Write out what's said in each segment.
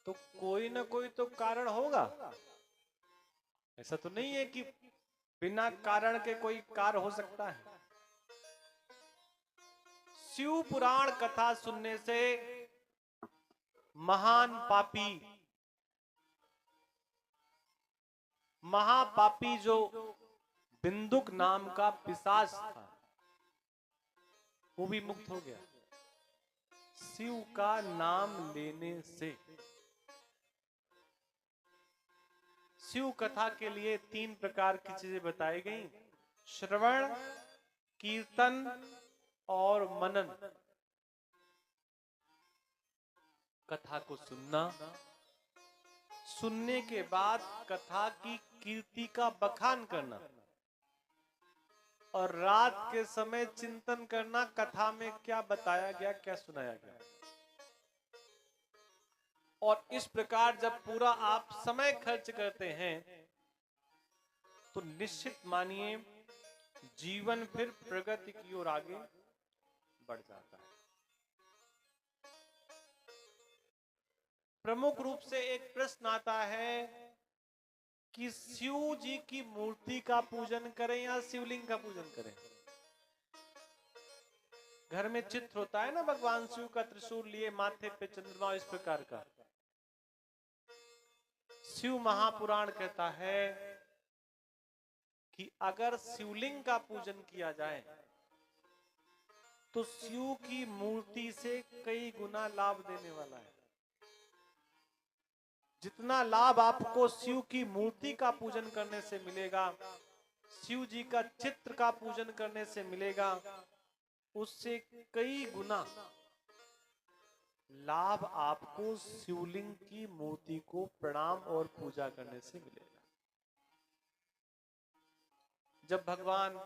तो कोई ना कोई तो कारण होगा। ऐसा तो नहीं है कि बिना कारण के कोई कार्य हो सकता है। शिव पुराण कथा सुनने से महान पापी, महापापी जो बिंदुक नाम का पिशाच था वो भी मुक्त हो गया शिव का नाम लेने से। शिव कथा के लिए 3 प्रकार की चीजें बताई गई, श्रवण, कीर्तन और मनन। कथा को सुनना, सुनने के बाद कथा की कीर्ति का बखान करना और रात के समय चिंतन करना कथा में क्या बताया गया, क्या सुनाया गया। और इस प्रकार जब पूरा आप समय खर्च करते हैं तो निश्चित मानिए जीवन फिर प्रगति की ओर आगे बढ़ जाता है। प्रमुख रूप से एक प्रश्न आता है कि शिव जी की मूर्ति का पूजन करें या शिवलिंग का पूजन करें। घर में चित्र होता है ना भगवान शिव का, त्रिशूल लिए, माथे पे चंद्रमा, इस प्रकार का। शिव महापुराण कहता है कि अगर शिवलिंग का पूजन किया जाए तो शिव की मूर्ति से कई गुना लाभ देने वाला है। जितना लाभ आपको शिव की मूर्ति का पूजन करने से मिलेगा, शिव जी का चित्र का पूजन करने से मिलेगा, उससे कई गुना लाभ आपको शिवलिंग की मूर्ति को प्रणाम और पूजा करने से मिलेगा। जब भगवान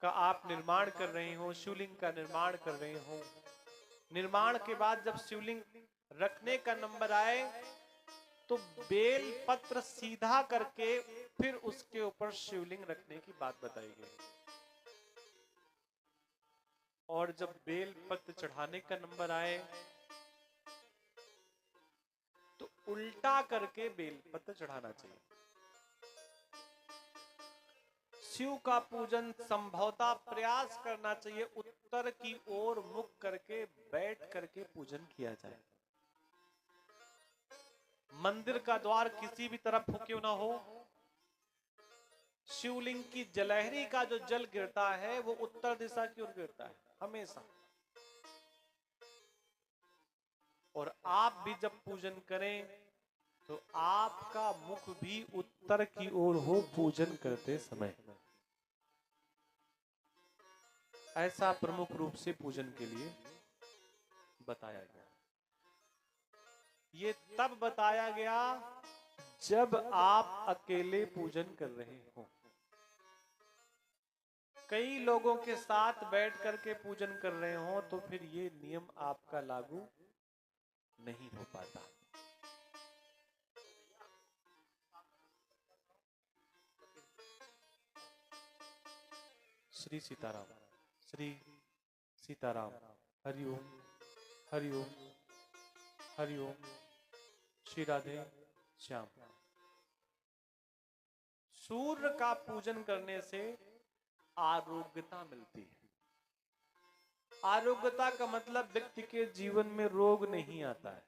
का आप निर्माण कर रहे हो, शिवलिंग का निर्माण कर रहे हो, निर्माण के बाद जब शिवलिंग रखने का नंबर आए तो बेल पत्र सीधा करके फिर उसके ऊपर शिवलिंग रखने की बात बताई गई। और जब बेल पत्र चढ़ाने का नंबर आए तो उल्टा करके बेल पत्र चढ़ाना चाहिए। शिव का पूजन संभवतः प्रयास करना चाहिए उत्तर की ओर मुख करके बैठ करके पूजन किया जाए। मंदिर का द्वार किसी भी तरफ क्यों ना हो, शिवलिंग की जलहरी का जो जल गिरता है वो उत्तर दिशा की ओर गिरता है हमेशा। और आप भी जब पूजन करें तो आपका मुख भी उत्तर की ओर हो पूजन करते समय। ऐसा प्रमुख रूप से पूजन के लिए बताया गया। ये तब बताया गया जब आप अकेले पूजन कर रहे हो। कई लोगों के साथ बैठ करके पूजन कर रहे हो तो फिर ये नियम आपका लागू नहीं हो पाता। श्री सीताराम, श्री सीताराम। हरिओम, हरिओम, हरिओम। श्री राधे श्याम। सूर्य का पूजन करने से आरोग्यता मिलती है। आरोग्यता का मतलब व्यक्ति के जीवन में रोग नहीं आता है।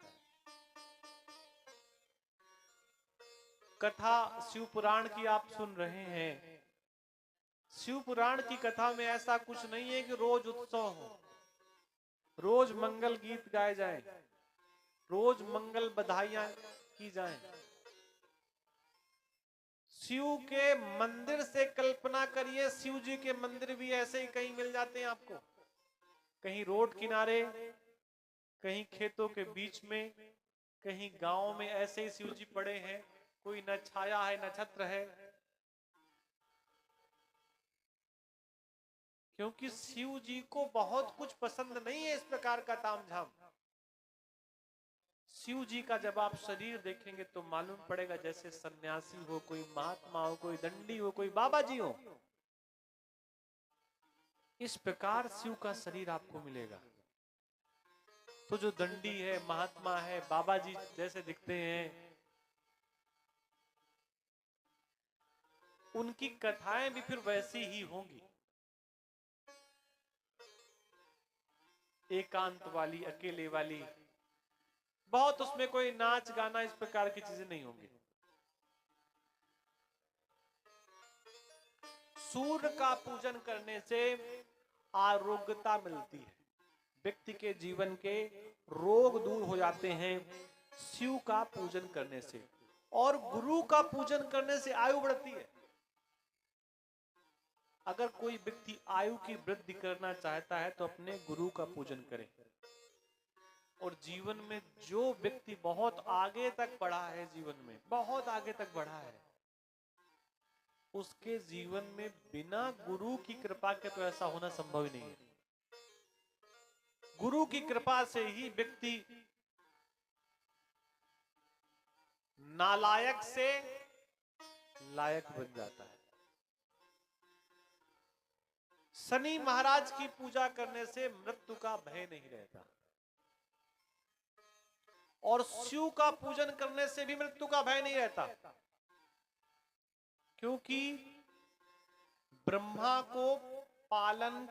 कथा शिव पुराण की आप सुन रहे हैं। शिव पुराण की कथा में ऐसा कुछ नहीं है कि रोज उत्सव हो, रोज मंगल गीत गाए जाएं, रोज मंगल बधाइयां की जाएं। शिव के मंदिर से कल्पना करिए, शिव जी के मंदिर भी ऐसे ही कहीं मिल जाते हैं आपको, कहीं रोड किनारे, कहीं खेतों के बीच में, कहीं गांव में ऐसे ही शिव जी पड़े हैं। कोई न छाया है न छत्र है, क्योंकि शिव जी को बहुत कुछ पसंद नहीं है इस प्रकार का तामझाम। शिव जी का जब आप शरीर देखेंगे तो मालूम पड़ेगा जैसे सन्यासी हो, कोई महात्मा हो, कोई दंडी हो, कोई बाबा जी हो। इस प्रकार शिव का शरीर आपको मिलेगा। तो जो दंडी है, महात्मा है, बाबा जी जैसे दिखते हैं, उनकी कथाएं भी फिर वैसी ही होंगी, एकांत वाली, अकेले वाली, बहुत उसमें कोई नाच गाना इस प्रकार की चीजें नहीं होंगी। सूर्य का पूजन करने से आरोग्यता मिलती है, व्यक्ति के जीवन के रोग दूर हो जाते हैं शिव का पूजन करने से, और गुरु का पूजन करने से आयु बढ़ती है। अगर कोई व्यक्ति आयु की वृद्धि करना चाहता है तो अपने गुरु का पूजन करे। और जीवन में जो व्यक्ति बहुत आगे तक बढ़ा है, जीवन में बहुत आगे तक बढ़ा है, उसके जीवन में बिना गुरु की कृपा के तो ऐसा होना संभव ही नहीं है। गुरु की कृपा से ही व्यक्ति नालायक से लायक बन जाता है। शनि महाराज की पूजा करने से मृत्यु का भय नहीं रहता, और शिव का पूजन करने से भी मृत्यु का भय नहीं रहता, क्योंकि ब्रह्मा को पालन,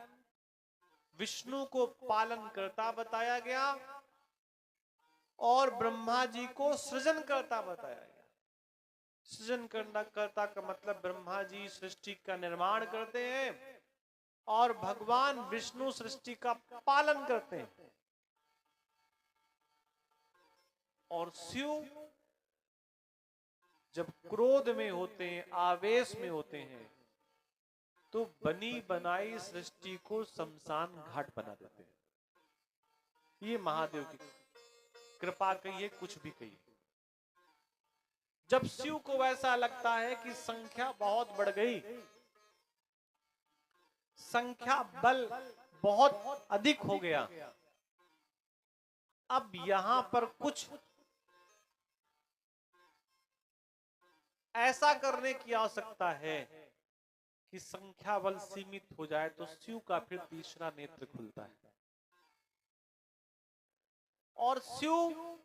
विष्णु को पालन करता बताया गया, और ब्रह्मा जी को सृजन करता बताया गया। सृजन करना करता का मतलब ब्रह्मा जी सृष्टि का निर्माण करते हैं और भगवान विष्णु सृष्टि का पालन करते हैं। और शिव जब क्रोध में होते हैं, आवेश में होते हैं, तो बनी बनाई सृष्टि को शमशान घाट बना देते हैं। ये महादेव की कृपा कहिए, कुछ भी कहिए। जब शिव को ऐसा लगता है कि संख्या बहुत बढ़ गई, संख्या बल बहुत अधिक हो गया, अब यहां पर कुछ ऐसा करने की आवश्यकता है कि संख्या बल सीमित हो जाए, तो शिव का फिर तीसरा नेत्र खुलता है और शिव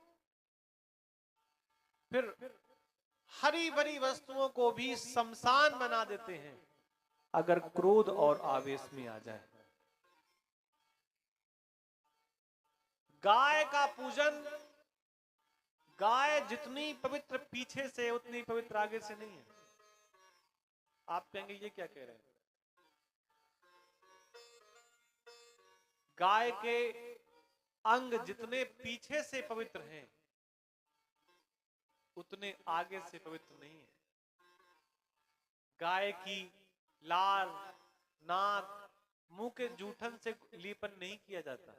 फिर हरी भरी वस्तुओं को भी शमशान बना देते हैं अगर क्रोध और आवेश में आ जाए। गाय का पूजन, गाय जितनी पवित्र पीछे से उतनी पवित्र आगे से नहीं है। आप कहेंगे ये क्या कह रहे हैं? गाय के अंग जितने पीछे से पवित्र हैं, उतने आगे से पवित्र नहीं है। गाय की लार, नाक, मुंह के जूठन से लेपन नहीं किया जाता।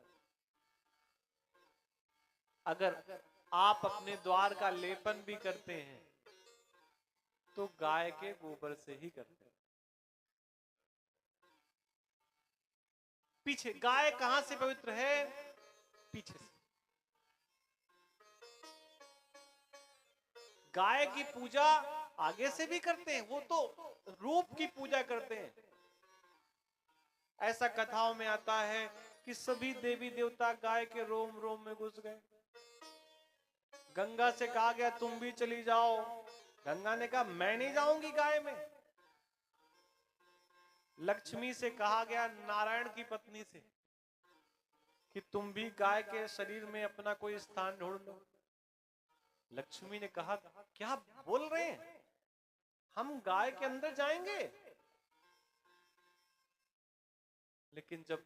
अगर आप अपने द्वार का लेपन भी करते हैं तो गाय के गोबर से ही करते हैं। पीछे गाय कहां से पवित्र है? पीछे से। गाय की पूजा आगे से भी करते हैं, वो तो रूप की पूजा करते हैं। ऐसा कथाओं में आता है कि सभी देवी देवता गाय के रोम रोम में घुस गए। गंगा से कहा गया तुम भी चली जाओ, गंगा ने कहा मैं नहीं जाऊंगी गाय में। लक्ष्मी से कहा गया नारायण की पत्नी से कि तुम भी गाय के शरीर में अपना कोई स्थान ढूंढ लो। लक्ष्मी ने कहा क्या बोल रहे हैं, हम गाय के अंदर जाएंगे? लेकिन जब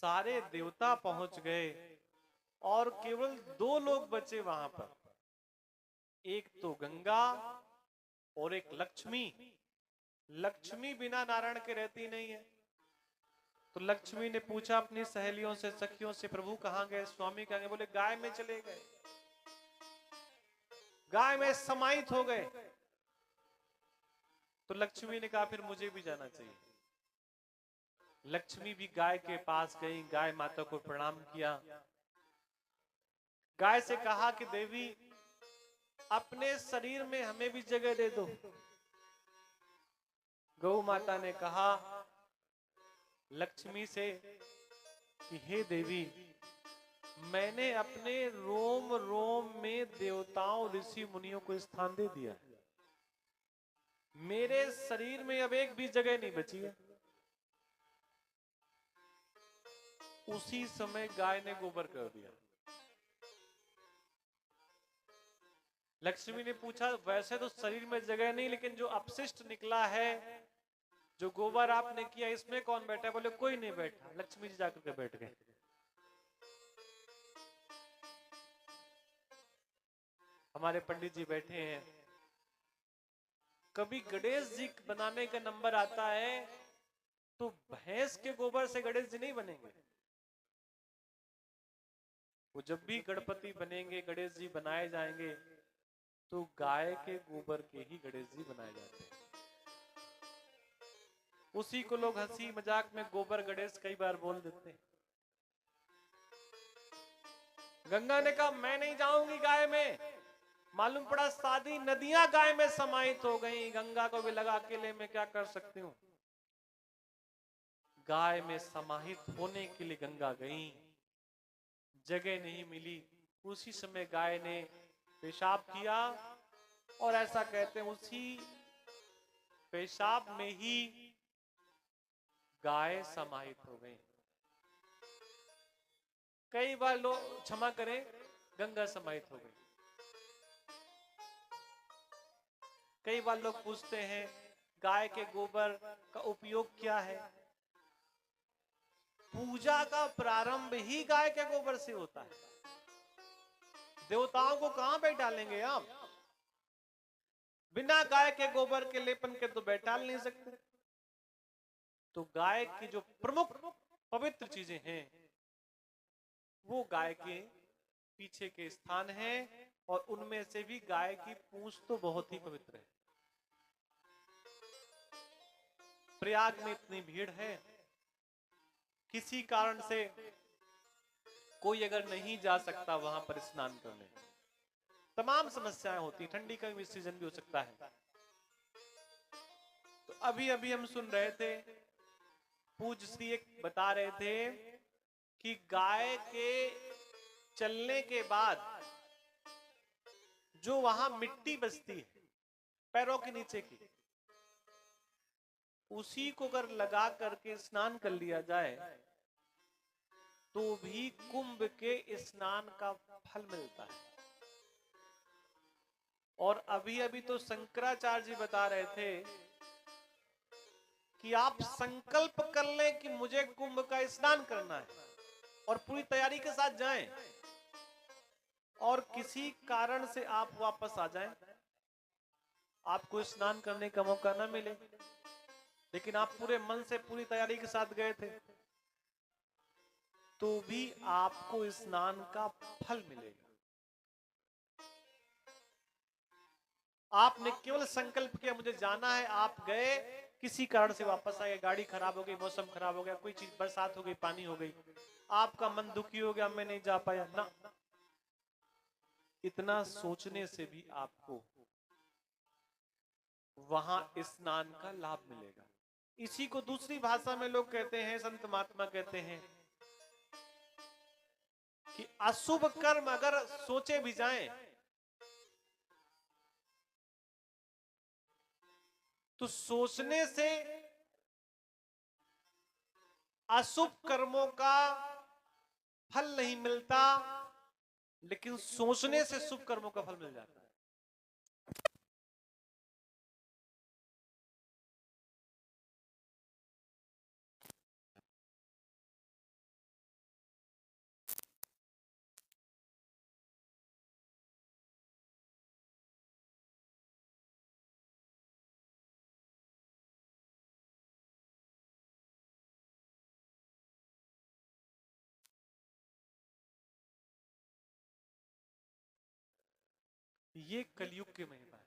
सारे देवता पहुंच गए और केवल 2 लोग बचे वहां पर, एक तो गंगा और एक लक्ष्मी। लक्ष्मी बिना नारायण के रहती नहीं है। तो लक्ष्मी ने पूछा अपनी सहेलियों से, सखियों से, प्रभु कहां गए, स्वामी कहां गए? बोले गाय में चले गए, गाय में समाहित हो गए। तो लक्ष्मी ने कहा फिर मुझे भी जाना चाहिए। लक्ष्मी भी गाय के पास गई, गाय माता को प्रणाम किया। गाय से कहा कि देवी अपने शरीर में हमें भी जगह दे दो। गौ माता ने कहा लक्ष्मी से कि हे देवी मैंने अपने रोम रोम में देवताओं ऋषि मुनियों को स्थान दे दिया। मेरे शरीर में अब एक भी जगह नहीं बची है। उसी समय गाय ने गोबर कर दिया। लक्ष्मी ने पूछा, वैसे तो शरीर में जगह नहीं, लेकिन जो अपशिष्ट निकला है, जो गोबर आपने किया, इसमें कौन बैठा? बोले कोई नहीं बैठा। लक्ष्मी जी जाकर के बैठ गए। हमारे पंडित जी बैठे हैं। कभी गणेश जी बनाने का नंबर आता है तो भैंस के गोबर से गणेश जी नहीं बनेंगे। वो जब भी गणपति बनेंगे, गणेश जी बनाए जाएंगे, तो गाय के गोबर के ही गणेश जी बनाए जाते हैं। उसी को लोग हंसी मजाक में गोबर गणेश कई बार बोल देते हैं। गंगा ने कहा, मैं नहीं जाऊंगी गाय में। मालूम पड़ा सारी नदियां गाय में समाहित हो गई। गंगा को भी लगा, अकेले में क्या कर सकती हूँ। गाय में समाहित होने के लिए गंगा गई, जगह नहीं मिली। उसी समय गाय ने पेशाब किया, और ऐसा कहते हैं उसी पेशाब में ही गाय समाहित हो गई। कई बार लोग, क्षमा करें, गंगा समाहित हो गई। कई बार लोग पूछते हैं, गाय के गोबर का उपयोग क्या है? पूजा का प्रारंभ ही गाय के गोबर से होता है। देवताओं को कहां बैठालेंगे आप? बिना गाय के गोबर के लेपन के तो बैठाल नहीं सकते। तो गाय की जो प्रमुख पवित्र चीजें हैं, वो गाय के पीछे के स्थान हैं, और उनमें से भी गाय की पूंछ तो बहुत ही पवित्र है। प्रयाग में इतनी भीड़ है, किसी कारण से कोई अगर नहीं जा सकता वहां पर स्नान करने, तमाम समस्याएं होती, ठंडी का भी सीजन भी हो सकता है। तो अभी अभी हम सुन रहे थे, पूज्य श्री एक बता रहे थे कि गाय के चलने के बाद जो वहां मिट्टी बचती है पैरों के नीचे की, उसी को अगर लगा करके स्नान कर लिया जाए तो भी कुंभ के स्नान का फल मिलता है। और अभी अभी तो शंकराचार्य जी बता रहे थे कि आप संकल्प कर लें कि मुझे कुंभ का स्नान करना है, और पूरी तैयारी के साथ जाएं, और किसी कारण से आप वापस आ जाएं, आपको स्नान करने का मौका ना मिले, लेकिन आप पूरे मन से पूरी तैयारी के साथ गए थे, तो भी आपको स्नान का फल मिलेगा। आपने केवल संकल्प किया मुझे जाना है, आप गए, किसी कारण से वापस आ गए, गाड़ी खराब हो गई, मौसम खराब हो गया, कोई चीज बरसात हो गई, पानी हो गई, आपका मन दुखी हो गया, मैं नहीं जा पाया ना। इतना सोचने से भी आपको वहां स्नान का लाभ मिलेगा। इसी को दूसरी भाषा में लोग कहते हैं, संत महात्मा कहते हैं कि अशुभ कर्म अगर सोचे भी जाएं तो सोचने से अशुभ कर्मों का फल नहीं मिलता, लेकिन सोचने से शुभ कर्मों का फल मिल जाता है। ये कलयुग की महिमा है,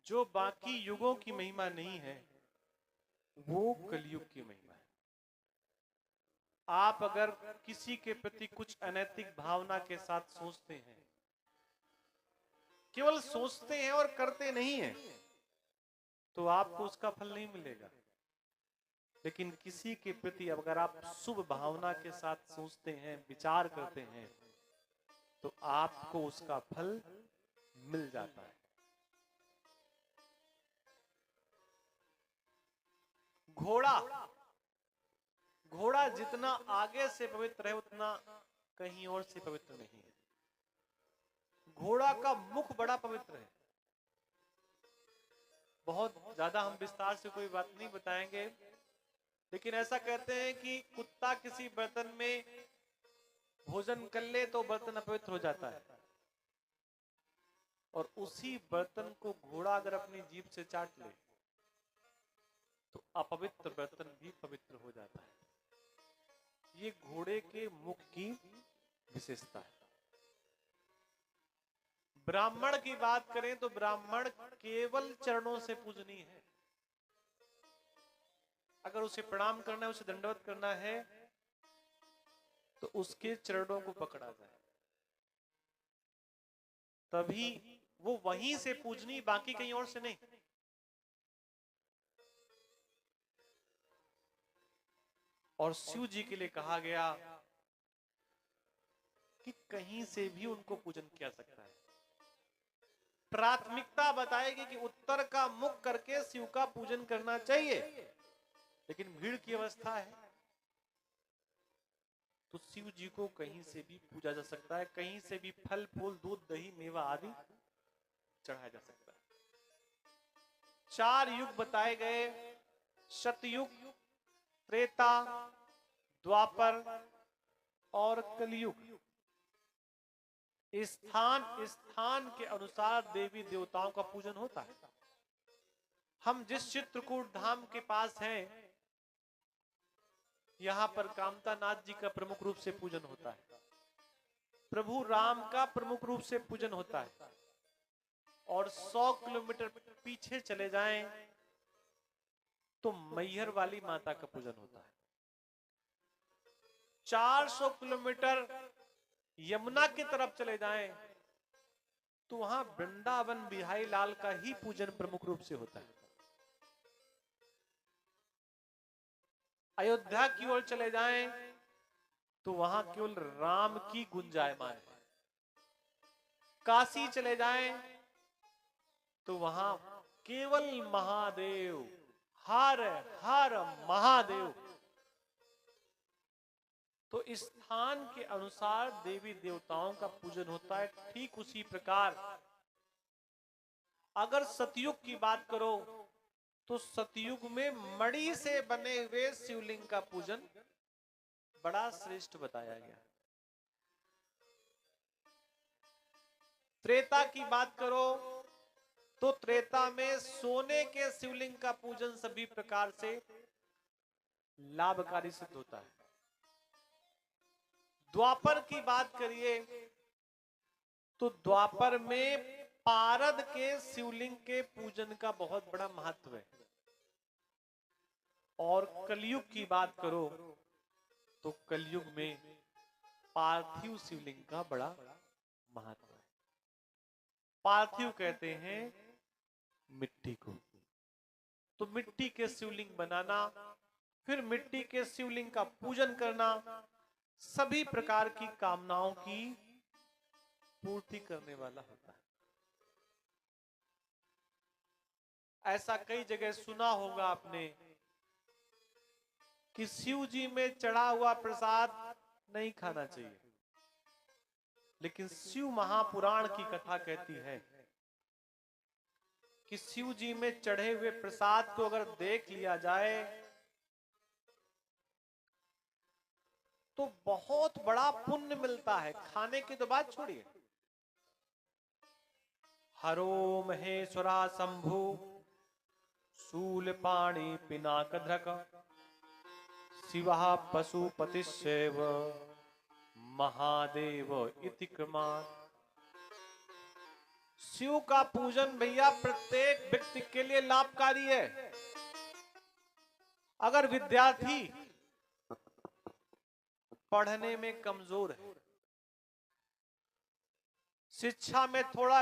जो बाकी युगों की महिमा नहीं है, वो कलयुग की महिमा है। आप अगर किसी के प्रति कुछ अनैतिक भावना के साथ सोचते हैं, केवल सोचते हैं और करते नहीं हैं, तो आपको उसका फल नहीं मिलेगा। लेकिन किसी के प्रति अगर आप शुभ भावना के साथ सोचते हैं, विचार करते हैं, तो आपको उसका फल मिल जाता है। घोड़ा जितना आगे से पवित्र है उतना कहीं और से पवित्र नहीं है। घोड़ा का मुख बड़ा पवित्र है। बहुत ज्यादा हम विस्तार से कोई बात नहीं बताएंगे, लेकिन ऐसा कहते हैं कि कुत्ता किसी बर्तन में भोजन कर ले तो बर्तन अपवित्र हो जाता है, और उसी बर्तन को घोड़ा अगर अपनी जीभ से चाट ले तो अपवित्र बर्तन भी पवित्र हो जाता है। ये घोड़े के मुख की विशेषता है। ब्राह्मण की बात करें तो ब्राह्मण केवल चरणों से पूजनीय है। अगर उसे प्रणाम करना है, उसे दंडवत करना है, तो उसके चरणों को पकड़ा जाए, तभी वो वहीं से पूजनीय, बाकी कहीं और से नहीं। और शिव जी के लिए कहा गया कि कहीं से भी उनको पूजन किया सकता है। प्राथमिकता बताएगी कि उत्तर का मुख करके शिव का पूजन करना चाहिए, लेकिन भीड़ की अवस्था है तो शिव जी को कहीं से भी पूजा जा सकता है, कहीं से भी फल फूल दूध दही मेवा आदि चढ़ाया जा सकता है। 4 युग बताए गए, सतयुग, त्रेता, द्वापर और कलयुग। स्थान के अनुसार देवी देवताओं का पूजन होता है। हम जिस चित्रकूट धाम के पास हैं, यहां पर कामता नाथ जी का प्रमुख रूप से पूजन होता है, प्रभु राम का प्रमुख रूप से पूजन होता है, और 100 किलोमीटर पीछे चले जाएं तो मैहर वाली माता का पूजन होता है। 400 किलोमीटर यमुना की तरफ चले जाएं तो वहां वृंदावन बिहारी लाल का ही पूजन प्रमुख रूप से होता है। अयोध्या की ओर चले जाएं तो वहां केवल राम की गुंजायमान है। काशी चले जाएं तो वहां केवल महादेव, हर हर महादेव। तो इस स्थान के अनुसार देवी देवताओं का पूजन होता है। ठीक उसी प्रकार अगर सतयुग की बात करो तो सतयुग में मणि से बने हुए शिवलिंग का पूजन बड़ा श्रेष्ठ बताया गया। त्रेता की बात करो तो त्रेता में सोने के शिवलिंग का पूजन सभी प्रकार से लाभकारी सिद्ध होता है। द्वापर की बात करिए तो द्वापर में पारद के शिवलिंग के पूजन का बहुत बड़ा महत्व है। और कलयुग की बात करो तो कलयुग में पार्थिव शिवलिंग का बड़ा महत्व है। पार्थिव कहते हैं मिट्टी को। तो मिट्टी के शिवलिंग बनाना, फिर मिट्टी के शिवलिंग का पूजन करना, सभी प्रकार की कामनाओं की पूर्ति करने वाला होता है। ऐसा कई जगह सुना होगा आपने कि शिव जी में चढ़ा हुआ प्रसाद नहीं खाना चाहिए, लेकिन शिव महापुराण की कथा कहती है कि शिव जी में चढ़े हुए प्रसाद को अगर देख लिया जाए तो बहुत बड़ा पुण्य मिलता है। खाने की तो बात छोड़िए। हरो महेश्वरा शंभु शूल पाणी पिनाकधृक शिवा पशुपतिश्चैव महादेव इति क्रमात्। शिव का पूजन भैया प्रत्येक व्यक्ति के लिए लाभकारी है। अगर विद्यार्थी पढ़ने में कमजोर है, शिक्षा में थोड़ा